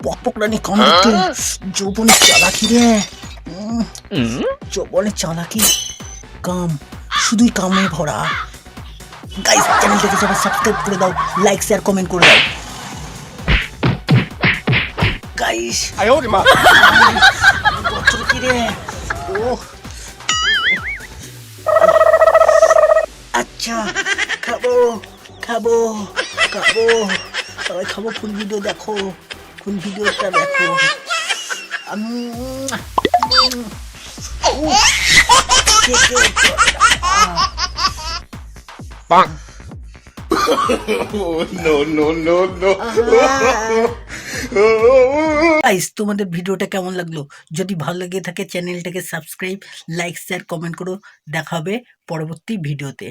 পকপকরানি কম একটু যৌবনের চালাকি রে। যৌবনের চালাকি কাম, শুধুই কামে ভরা। গাইস, চ্যানেলটাকে সবাই সাবস্ক্রাইব করে দাও, লাইক শেয়ার কমেন্ট করে দাও গাইস। বছর কি রে? ও আচ্ছা, খাবো খাবো খাবো, সবাই খাবো। ফুল ভিডিও দেখো, ফুল ভিডিওটা দেখো। গাইস, তোমাদের ভিডিওটা কেমন লাগলো? যদি ভালো লেগে থাকে চ্যানেলটাকে সাবস্ক্রাইব, লাইক শেয়ার কমেন্ট করো। দেখা হবে পরবর্তী ভিডিওতে।